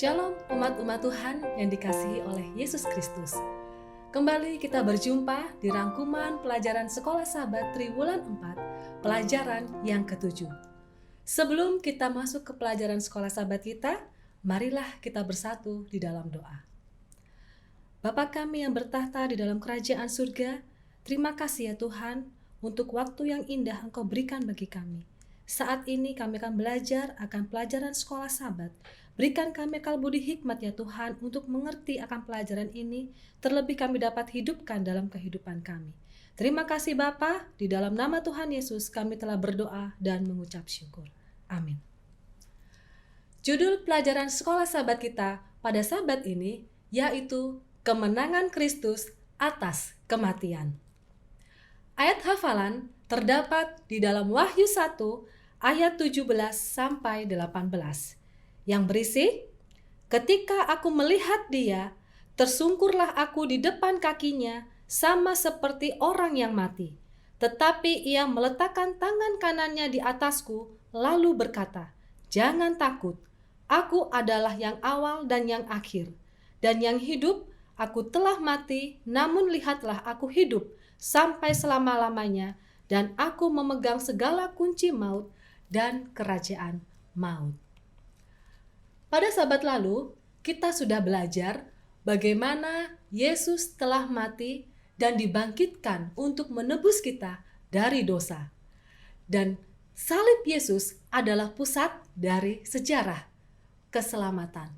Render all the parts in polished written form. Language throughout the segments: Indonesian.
Shalom umat-umat Tuhan yang dikasihi oleh Yesus Kristus. Kembali kita berjumpa di rangkuman pelajaran Sekolah Sahabat Triwulan 4, pelajaran yang ke-7. Sebelum kita masuk ke pelajaran Sekolah Sahabat kita, marilah kita bersatu di dalam doa. Bapa kami yang bertahta di dalam kerajaan surga, terima kasih ya Tuhan untuk waktu yang indah Engkau berikan bagi kami. Saat ini kami akan belajar akan pelajaran Sekolah Sahabat. Berikan kami akal budi hikmat ya Tuhan untuk mengerti akan pelajaran ini, terlebih kami dapat hidupkan dalam kehidupan kami. Terima kasih Bapa, di dalam nama Tuhan Yesus kami telah berdoa dan mengucap syukur. Amin. Judul pelajaran Sekolah Sahabat kita pada Sabat ini yaitu Kemenangan Kristus atas Kematian. Ayat hafalan terdapat di dalam Wahyu 1 ayat 17 sampai 18 yang berisi, ketika aku melihat dia, tersungkurlah aku di depan kakinya sama seperti orang yang mati. Tetapi ia meletakkan tangan kanannya di atasku lalu berkata, jangan takut, aku adalah yang awal dan yang akhir. Dan yang hidup, aku telah mati, namun lihatlah aku hidup sampai selama-lamanya, dan aku memegang segala kunci maut dan kerajaan maut. Pada Sabat lalu, kita sudah belajar bagaimana Yesus telah mati dan dibangkitkan untuk menebus kita dari dosa. Dan salib Yesus adalah pusat dari sejarah keselamatan.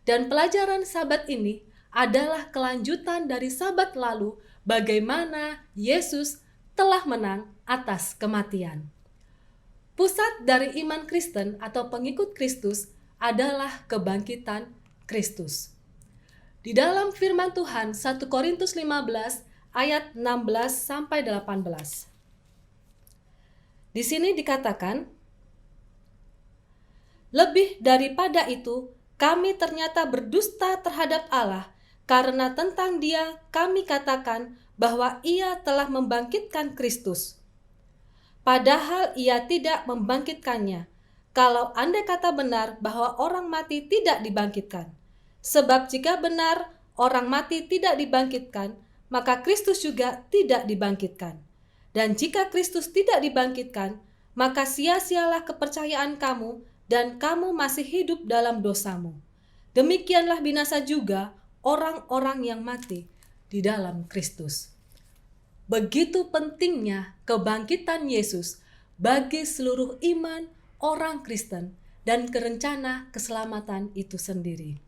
Dan pelajaran Sabat ini adalah kelanjutan dari Sabat lalu bagaimana Yesus telah menang atas kematian. Pusat dari iman Kristen atau pengikut Kristus adalah kebangkitan Kristus. Di dalam firman Tuhan 1 Korintus 15 ayat 16 sampai 18. Di sini dikatakan, lebih daripada itu, kami ternyata berdusta terhadap Allah, karena tentang Dia kami katakan bahwa Ia telah membangkitkan Kristus. Padahal Ia tidak membangkitkannya, kalau andai kata benar bahwa orang mati tidak dibangkitkan. Sebab jika benar orang mati tidak dibangkitkan, maka Kristus juga tidak dibangkitkan. Dan jika Kristus tidak dibangkitkan, maka sia-sialah kepercayaan kamu dan kamu masih hidup dalam dosamu. Demikianlah binasa juga orang-orang yang mati di dalam Kristus. Begitu pentingnya kebangkitan Yesus bagi seluruh iman orang Kristen dan kerencana keselamatan itu sendiri.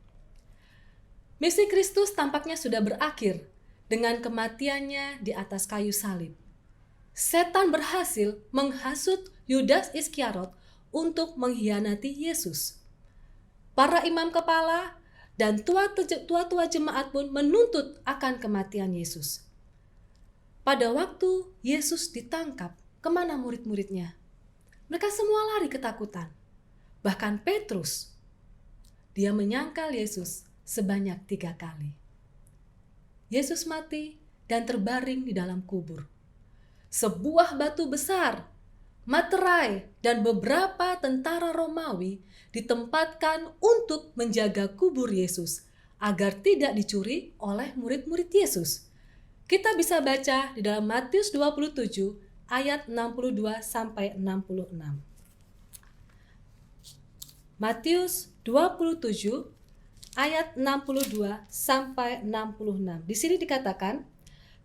Misi Kristus tampaknya sudah berakhir dengan kematiannya di atas kayu salib. Setan berhasil menghasut Yudas Iskariot untuk mengkhianati Yesus. Para imam kepala dan tua-tua jemaat pun menuntut akan kematian Yesus. Pada waktu Yesus ditangkap, kemana murid-muridnya? Mereka semua lari ketakutan. Bahkan Petrus, dia menyangkal Yesus sebanyak 3 kali. Yesus mati dan terbaring di dalam kubur. Sebuah batu besar, materai, dan beberapa tentara Romawi ditempatkan untuk menjaga kubur Yesus agar tidak dicuri oleh murid-murid Yesus. Kita bisa baca di dalam Matius 27 ayat 62 sampai 66. Matius 27 ayat 62 sampai 66. Di sini dikatakan,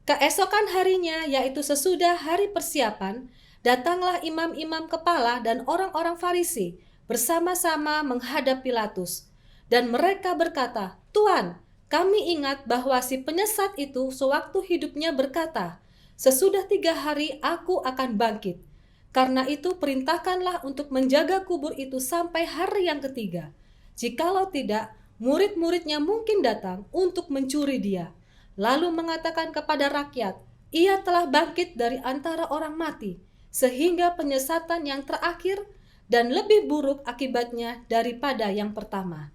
keesokan harinya yaitu sesudah hari persiapan, datanglah imam-imam kepala dan orang-orang Farisi bersama-sama menghadap Pilatus. Dan mereka berkata, Tuan, kami ingat bahwa si penyesat itu sewaktu hidupnya berkata, sesudah 3 hari aku akan bangkit. Karena itu perintahkanlah untuk menjaga kubur itu sampai hari yang ketiga. Jikalau tidak, murid-muridnya mungkin datang untuk mencuri dia. Lalu mengatakan kepada rakyat, ia telah bangkit dari antara orang mati, sehingga penyesatan yang terakhir dan lebih buruk akibatnya daripada yang pertama.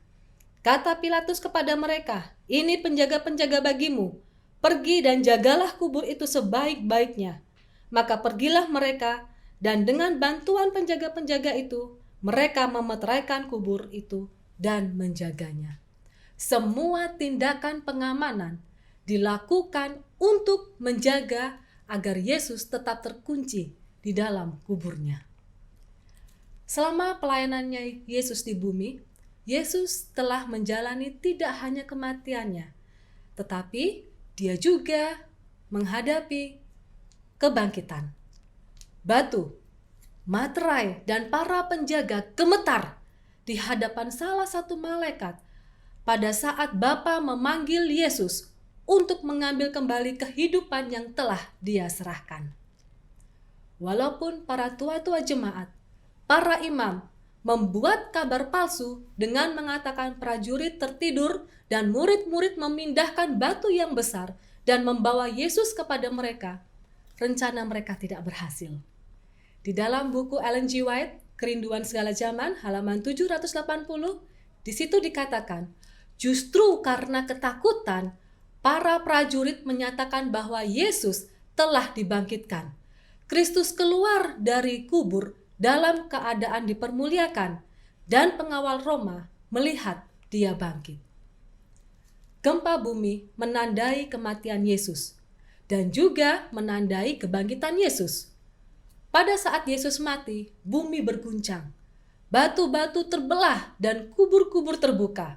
Kata Pilatus kepada mereka, ini penjaga-penjaga bagimu. Pergi dan jagalah kubur itu sebaik-baiknya. Maka pergilah mereka, dan dengan bantuan penjaga-penjaga itu, mereka memeteraikan kubur itu dan menjaganya. Semua tindakan pengamanan dilakukan untuk menjaga agar Yesus tetap terkunci di dalam kuburnya. Selama pelayanannya Yesus di bumi, Yesus telah menjalani tidak hanya kematiannya, tetapi dia juga menghadapi kebangkitan. Batu, materai, dan para penjaga gemetar di hadapan salah satu malaikat pada saat Bapa memanggil Yesus untuk mengambil kembali kehidupan yang telah dia serahkan. Walaupun para tua-tua jemaat, para imam membuat kabar palsu dengan mengatakan prajurit tertidur dan murid-murid memindahkan batu yang besar dan membawa Yesus kepada mereka, rencana mereka tidak berhasil. Di dalam buku Ellen G. White, Kerinduan Segala Zaman, halaman 780, di situ dikatakan, justru karena ketakutan, para prajurit menyatakan bahwa Yesus telah dibangkitkan. Kristus keluar dari kubur dalam keadaan dipermuliakan, dan pengawal Roma melihat dia bangkit. Gempa bumi menandai kematian Yesus, dan juga menandai kebangkitan Yesus. Pada saat Yesus mati, bumi berguncang. Batu-batu terbelah dan kubur-kubur terbuka.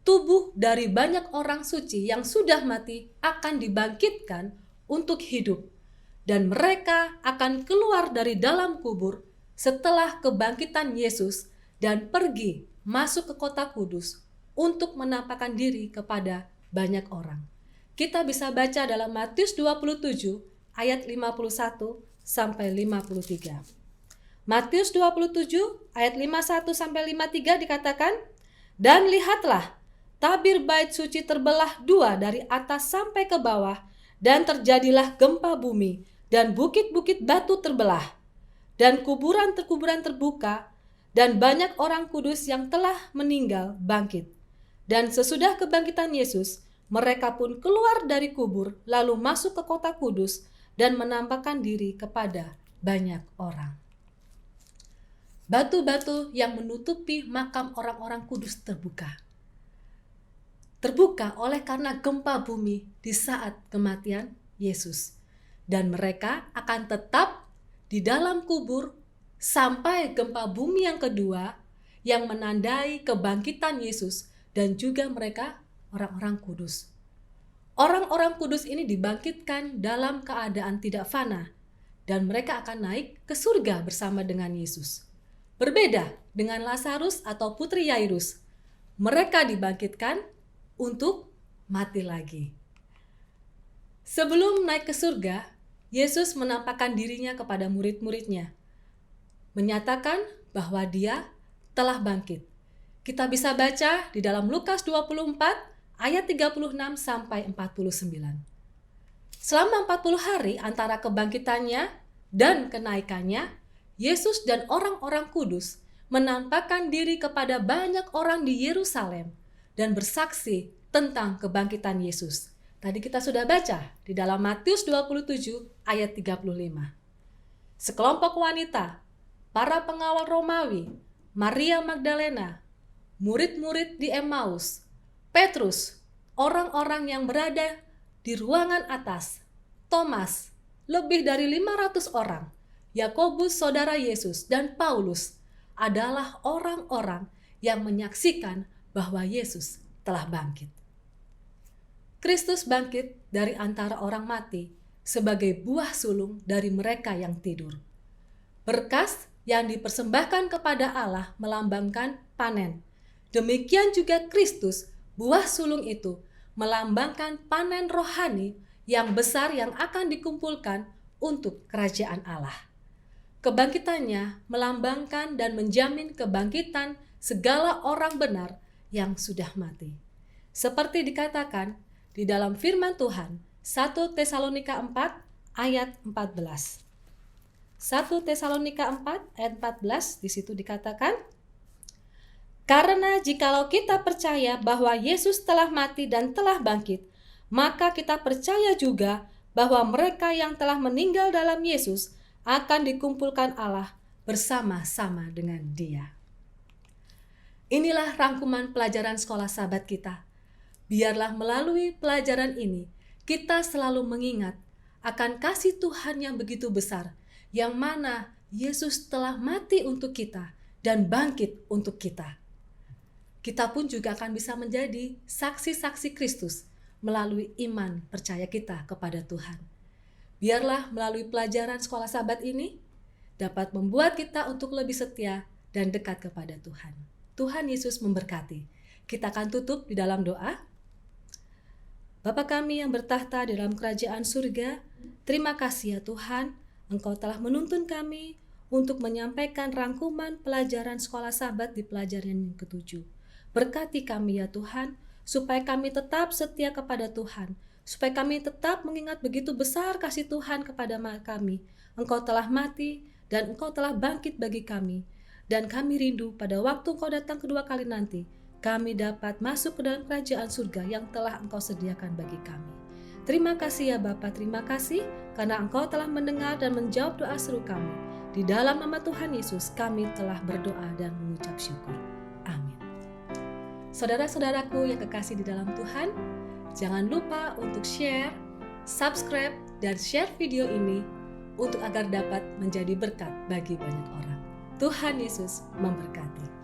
Tubuh dari banyak orang suci yang sudah mati akan dibangkitkan untuk hidup. Dan mereka akan keluar dari dalam kubur setelah kebangkitan Yesus dan pergi masuk ke kota kudus untuk menampakkan diri kepada banyak orang. Kita bisa baca dalam Matius 27 ayat 51 sampai 53. Matius 27 ayat 51 sampai 53 dikatakan, "Dan lihatlah, tabir bait suci terbelah dua dari atas sampai ke bawah, dan terjadilah gempa bumi, dan bukit-bukit batu terbelah, dan kuburan-kuburan terbuka, dan banyak orang kudus yang telah meninggal bangkit. Dan sesudah kebangkitan Yesus, mereka pun keluar dari kubur, lalu masuk ke kota kudus, dan menampakkan diri kepada banyak orang." Batu-batu yang menutupi makam orang-orang kudus terbuka. Terbuka oleh karena gempa bumi di saat kematian Yesus. Dan mereka akan tetap di dalam kubur sampai gempa bumi yang kedua yang menandai kebangkitan Yesus dan juga mereka orang-orang kudus. Orang-orang kudus ini dibangkitkan dalam keadaan tidak fana dan mereka akan naik ke surga bersama dengan Yesus. Berbeda dengan Lazarus atau putri Yairus, mereka dibangkitkan untuk mati lagi. Sebelum naik ke surga, Yesus menampakkan dirinya kepada murid-muridnya, menyatakan bahwa dia telah bangkit. Kita bisa baca di dalam Lukas 24 ayat 36 sampai 49. Selama 40 hari antara kebangkitannya dan kenaikannya, Yesus dan orang-orang kudus menampakkan diri kepada banyak orang di Yerusalem dan bersaksi tentang kebangkitan Yesus. Tadi kita sudah baca di dalam Matius 27 ayat 35. Sekelompok wanita, para pengawal Romawi, Maria Magdalena, murid-murid di Emmaus, Petrus, orang-orang yang berada di ruangan atas, Thomas, lebih dari 500 orang, Yakobus saudara Yesus, dan Paulus adalah orang-orang yang menyaksikan bahwa Yesus telah bangkit. Kristus bangkit dari antara orang mati sebagai buah sulung dari mereka yang tidur. Berkas yang dipersembahkan kepada Allah melambangkan panen. Demikian juga Kristus, buah sulung itu, melambangkan panen rohani yang besar yang akan dikumpulkan untuk kerajaan Allah. Kebangkitannya melambangkan dan menjamin kebangkitan segala orang benar yang sudah mati. Seperti dikatakan di dalam firman Tuhan, 1 Tesalonika 4 ayat 14. 1 Tesalonika 4 ayat 14 di situ dikatakan, "Karena jikalau kita percaya bahwa Yesus telah mati dan telah bangkit, maka kita percaya juga bahwa mereka yang telah meninggal dalam Yesus akan dikumpulkan Allah bersama-sama dengan Dia." Inilah rangkuman pelajaran sekolah Sabat kita. Biarlah melalui pelajaran ini, kita selalu mengingat akan kasih Tuhan yang begitu besar, yang mana Yesus telah mati untuk kita dan bangkit untuk kita. Kita pun juga akan bisa menjadi saksi-saksi Kristus melalui iman percaya kita kepada Tuhan. Biarlah melalui pelajaran sekolah Sabat ini dapat membuat kita untuk lebih setia dan dekat kepada Tuhan. Tuhan Yesus memberkati. Kita akan tutup di dalam doa. Bapa kami yang bertahta di dalam kerajaan surga, terima kasih ya Tuhan, Engkau telah menuntun kami untuk menyampaikan rangkuman pelajaran sekolah Sabat di pelajaran yang ke-7. Berkati kami ya Tuhan, supaya kami tetap setia kepada Tuhan, supaya kami tetap mengingat begitu besar kasih Tuhan kepada kami. Engkau telah mati dan Engkau telah bangkit bagi kami. Dan kami rindu pada waktu Engkau datang kedua kali nanti, kami dapat masuk ke dalam kerajaan surga yang telah Engkau sediakan bagi kami. Terima kasih ya Bapa, terima kasih karena Engkau telah mendengar dan menjawab doa seru kami. Di dalam nama Tuhan Yesus kami telah berdoa dan mengucap syukur. Amin. Saudara-saudaraku yang kekasih di dalam Tuhan, jangan lupa untuk share, subscribe, dan share video ini untuk agar dapat menjadi berkat bagi banyak orang. Tuhan Yesus memberkati.